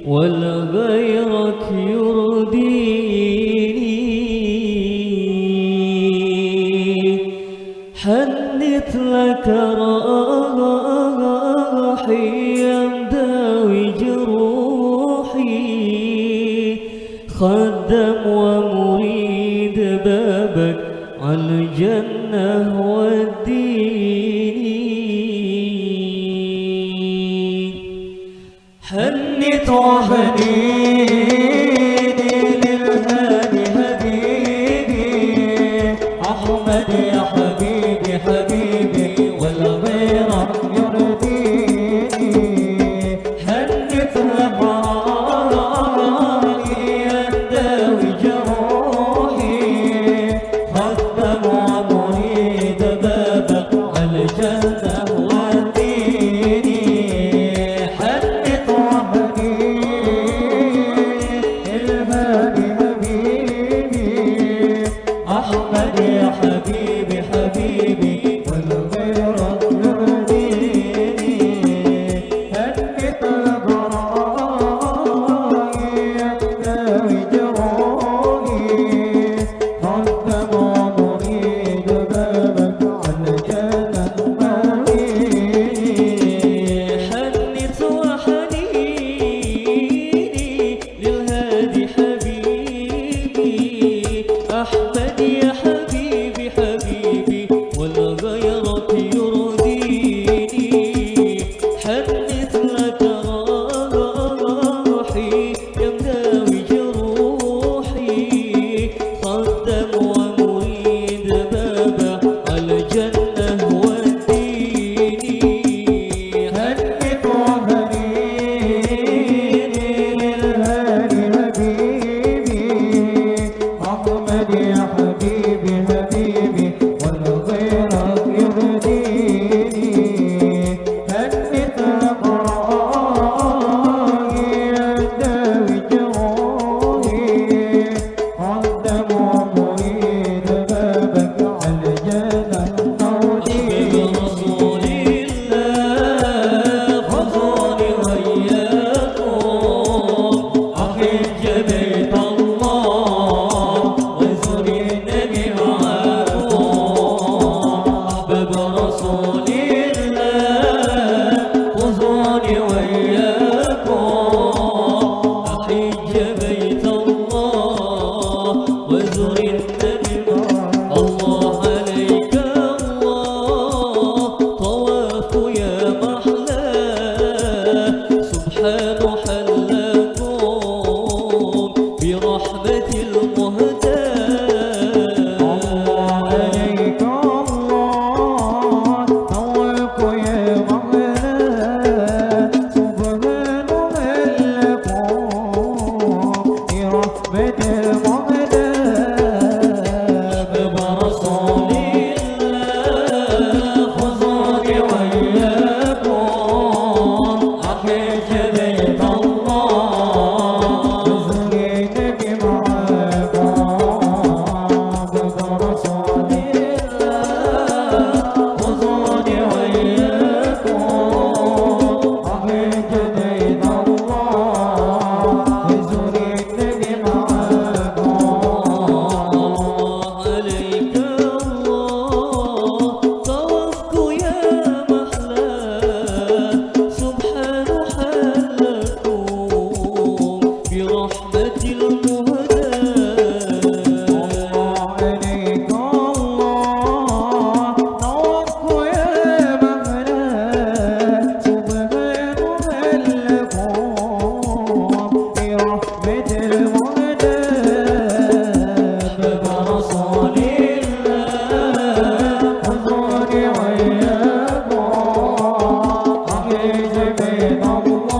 ولا غيرك يرضيني. حنت لك راحي يا مداوي جروحي، خدم ومريد بابك عالجنة وديني. حنت وحنيني للهادي حبيبي أحمد يا حبيبي حبيبي ولا غيرك يرضيني. حنت لبراحي يداوي جروحي، خدم ومريد بابك عالجنة وديني. حنت أحمد يا حبيبي حبيبي ولا غيرك يرضيني. هنت لبراحي يداوي جروحي، خدم ومريد بابك عالجنة وديني. حنت وحنيني للهادي حبيبي أحمد يا حبيبي حبيبي ولا غيرك يرضيني. حنت لك راحي يا مداوي جروحي، خدم ومريد بابه عالجنة وديني. هنت وهنيني للهادي حبيبي أحمد يا حبيبي حبيبي ولا غيرك يرضيني. هنت لبراحي يداوي جروحي، خدم ومريد بابك عالجنة وديني. رسول الله خذوني وإياكم أحج بيت الله وزر النبي معاكم. أحباب رسول الله خذوني وإياكم أحج بيت الله وزر النبي معاكم. الله عليك الله طواف يا محلاه، سبحان حلاكم برحمة المهداة. الله عليك الله طواف يا محلاه، سبحان حلاكم برحمة المهداة. برسول الله خذوني وإياكم أحج بيت الله وزر النبي معاكم. برسول الله خذوني وإياكم أحج بيت الله وزر النبي معاكم. عليك الله طوفك يا محلاه، سبحان حلكم برحمة المهداة. عليك الله طوفك يا محلاه، سبحان حلكم برحمة المهداة. برسول الله خذوني وإياكم أحج بيت الله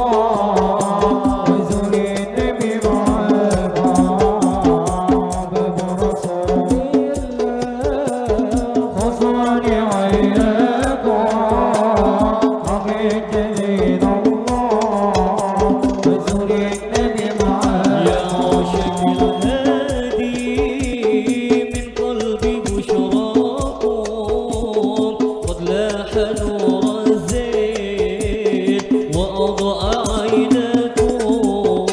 وزر النبي معاكم. برسول الله خذوني وإياكم أحج بيت الله وزر النبي معاكم. يا عاشق الهادي من قلبي بشراكم، قد لاح نور الزين وأضاء عيناكم.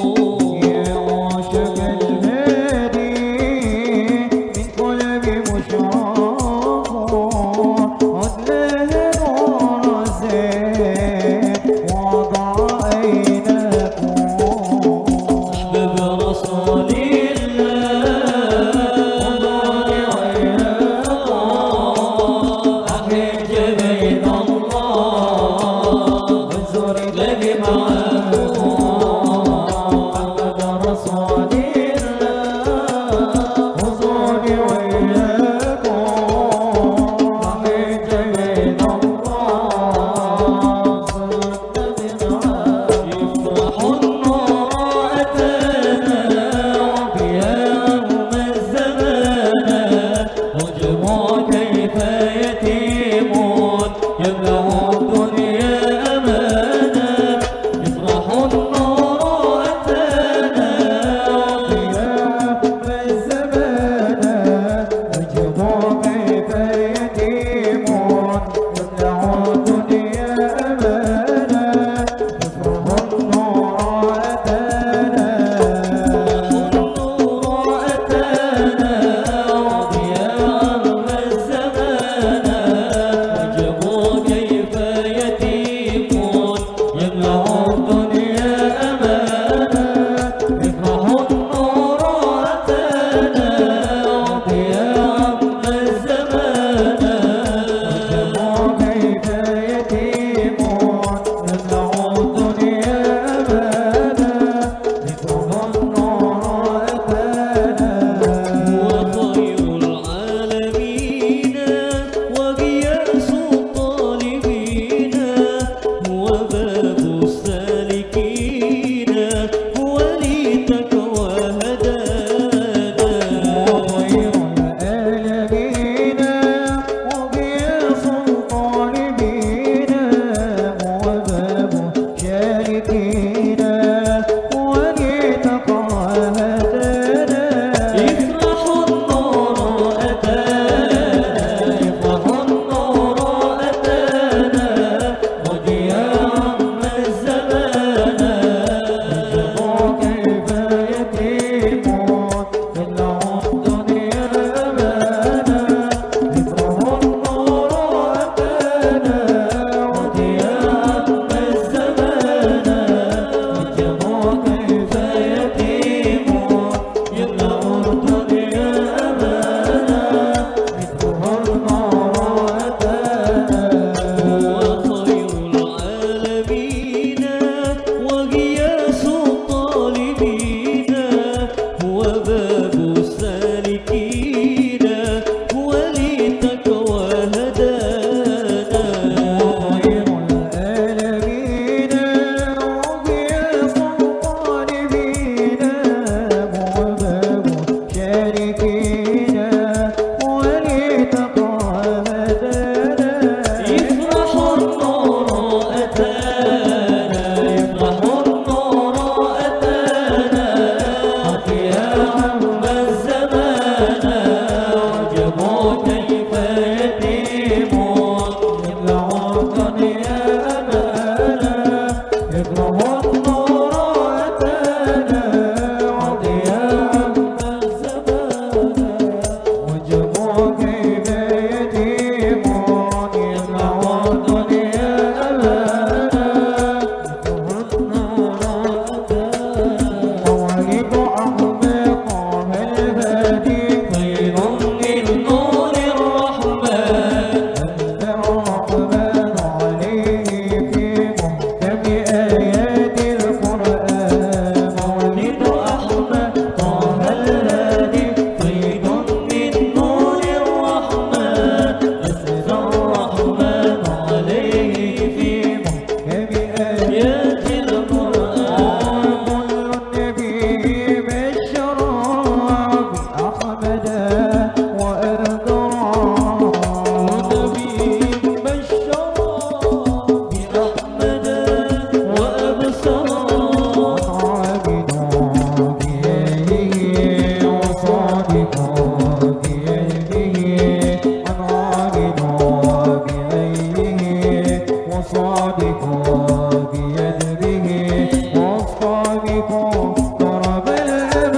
ضرب الأمان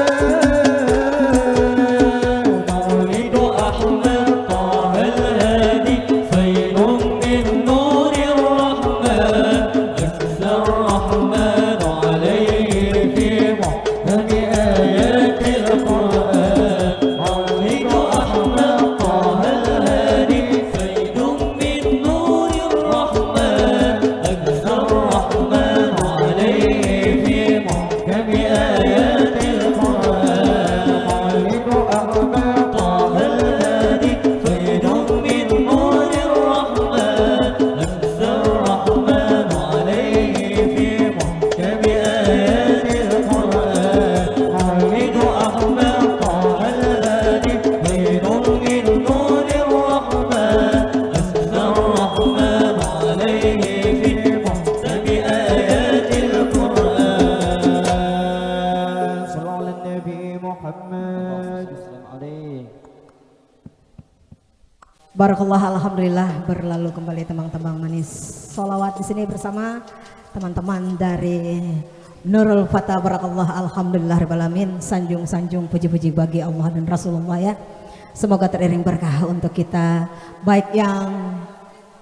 مولد أحمد طه الهادي فيض من نور الرحمن أجزى الرحمن عليه في محكم آيات القرآن مولد أحمد طه الهادي فيض من نور الرحمن أجزى الرحمن عليه في محكم آيات القرآن مولد أحمد طه الهادي فيض من نور الرحمن أجزى الرحمن عليه في محكم آيات القرآن مولد أحمد طه الهادي فيض من نور الرحمن أجزى الرحمن عليه في محكم آيات القرآن صلى على النبي محمد عليه. Barakallah, alhamdulillah berlalu kembali teman-teman manis. Sholawat di sini bersama teman-teman dari Nurul Fatah. Barakallah, alhamdulillah rabbil alamin. Sanjung-sanjung puji-puji bagi Allah dan Rasulullah ya. Semoga teriring berkah untuk kita, baik yang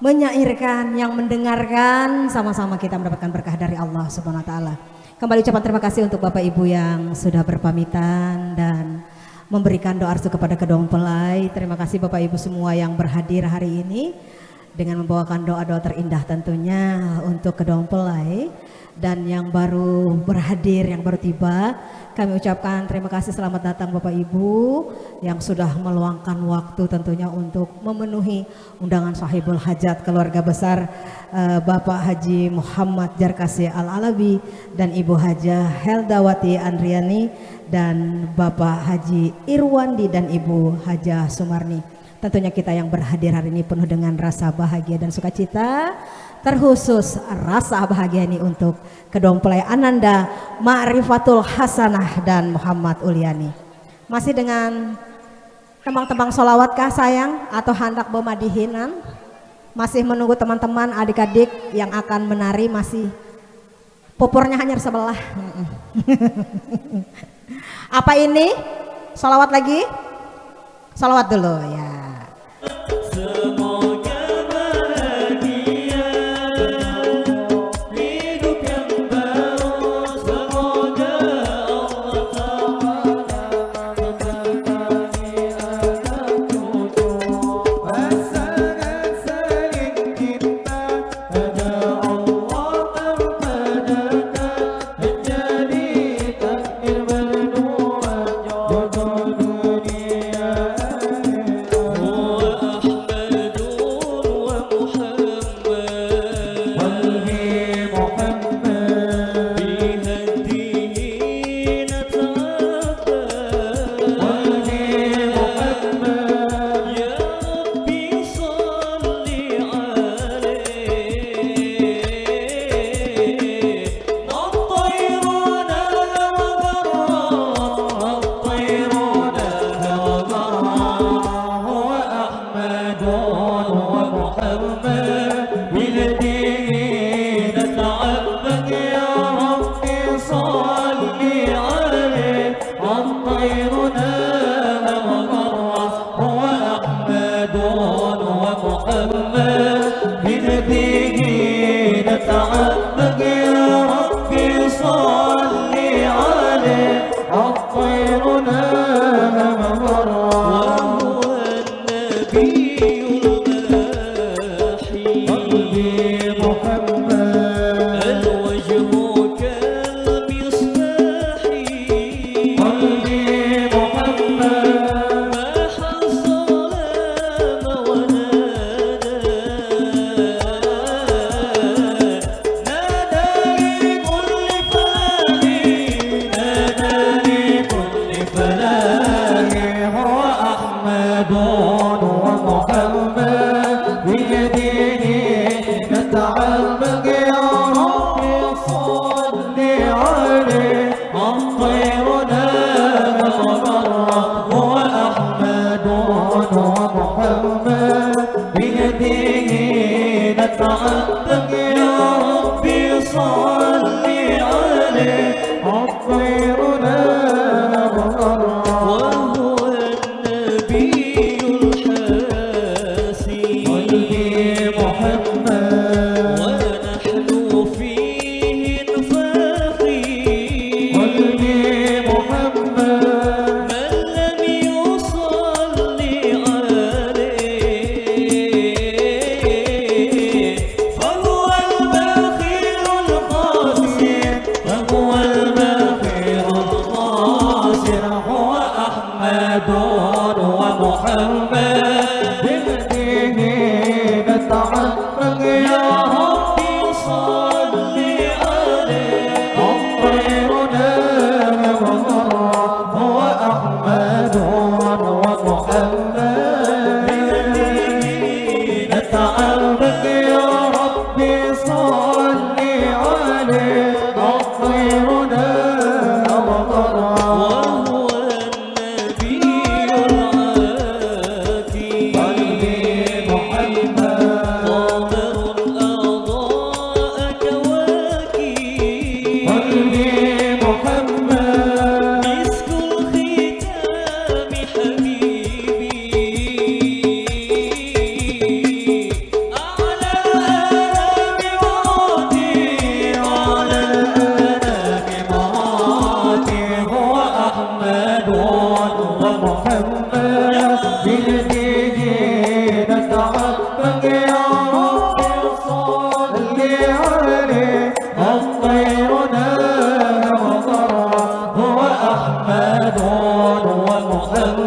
menyairkan, yang mendengarkan, sama-sama kita mendapatkan berkah dari Allah Subhanahu wa taala. Kembali ucapan terima kasih untuk Bapak Ibu yang sudah berpamitan dan memberikan doa restu kepada kedua mempelai. Terima kasih Bapak Ibu semua yang berhadir hari ini dengan membawakan doa-doa terindah tentunya untuk kedua mempelai. Dan yang baru berhadir, yang baru tiba, kami ucapkan terima kasih, selamat datang Bapak Ibu yang sudah meluangkan waktu tentunya untuk memenuhi undangan sahibul hajat keluarga besar Bapak Haji Muhammad Jarkasi Al-Alabi dan Ibu Hajah Heldawati Andriani dan Bapak Haji Irwandi dan Ibu Hajah Sumarni. Tentunya kita yang berhadir hari ini penuh dengan rasa bahagia dan sukacita. Terkhusus rasa bahagia ini untuk kedua mempelai Ananda Ma'rifatul Hasanah dan Muhammad Uliani. Masih dengan tembang-tembang sholawat kah sayang atau hendak bermadihinan? Masih menunggu teman-teman adik-adik yang akan menari, masih popurnya hanya sebelah. Apa ini? Sholawat lagi? Sholawat dulu ya. Semoga bahagia hidup yang baru, semoga Allah Ta'ala memberkahi anak cucu pasangan saling cinta, ada Allah mempertemukan menjadi takdir berdua jodoh dunia. نتعبد يا ربي صل عليه أحمد ومحمد بهديه نتعبد يا رب صل عليه الطير نام وطرى هو أحمد ومحمد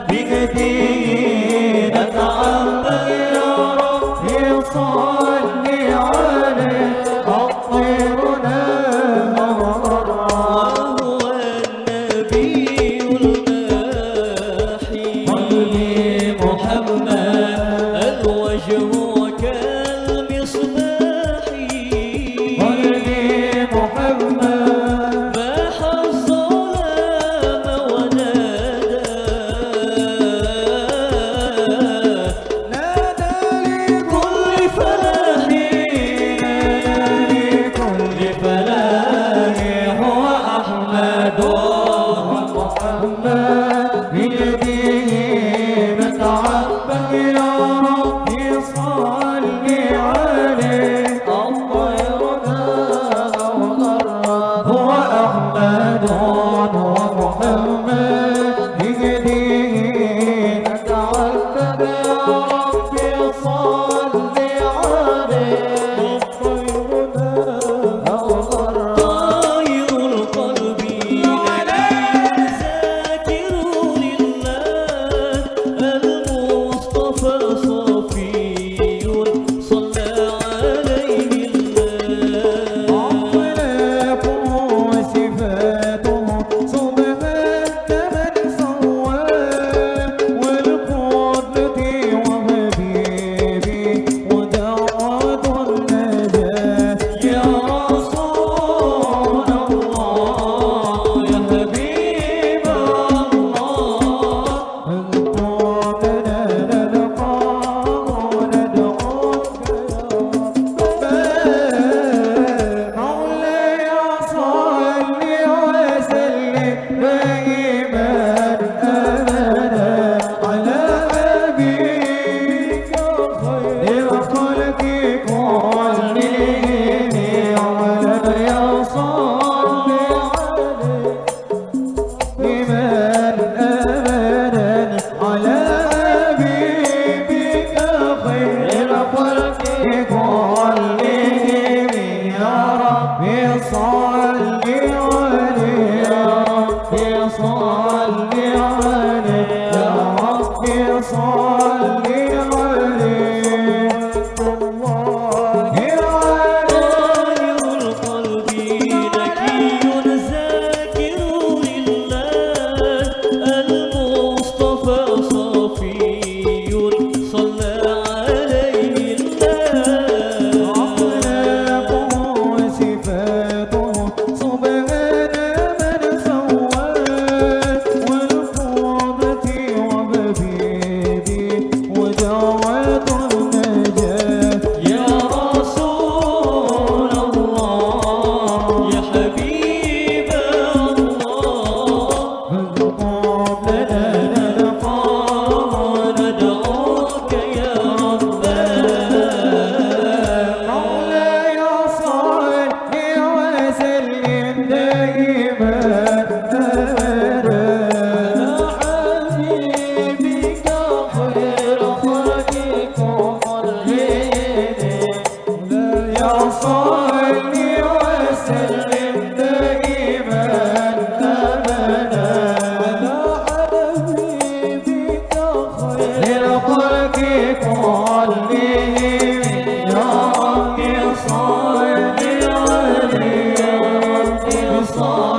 بهديه نتعبد يا رب صل عليه الطير نام وطرى وهو النبي الماحي قلبي محمد الوجه كالمصباح قلبي محمد باح الظلام ونادى نادى كل فلاح لكل فلاح هو أحمد ومحمد بيده نتعبد يا ربي صل عليه الطير نام وغرى هو أحمد ومحمد بيده نتعبد يا ربي صل عليه الطير نام وغرى طاير القلب ذاكر لله المصطفى صفي صلى عليه الله أخلاقه وصفاته سبحان من سواه والقدرة وحبيبي ودعوة النجاة يا رسول الله يا حبيب الله انت لنا نلقى وندعوك يا مولاي صل وسلم دائما ابدا على حبيبك خير الخلق كلهم يا صل عليه بمن أبدا على حبيبك خير الخلق كلهم يا ربي صل عليه يا ربي صل عليه يا ربي صل عليه الله عليه طاير القلب ذكي ذاكر لله المصطفى صفي صلى عليه الله أخلاقه وصفاته سبحان من سواه والقدرة وحبيبي ودعوة النجاة يا رسول الله يا حبيب الله فالقاب لنا نلقى ندعوك يا ربنا مولاي صل وسلم دائما أبدا على حبيبك خير خلق كلهم مولاي صل وسلم دائما أبدا على حبيبك خير خلق كلهم يا ربي صل عليه يا ربي صل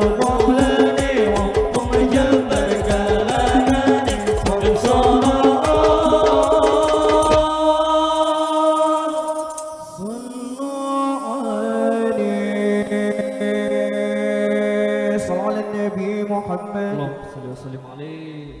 الرحلاني وانتم جنب الجلالاني من صلاة صلوا على النبي محمد اللهم صل وسلم عليه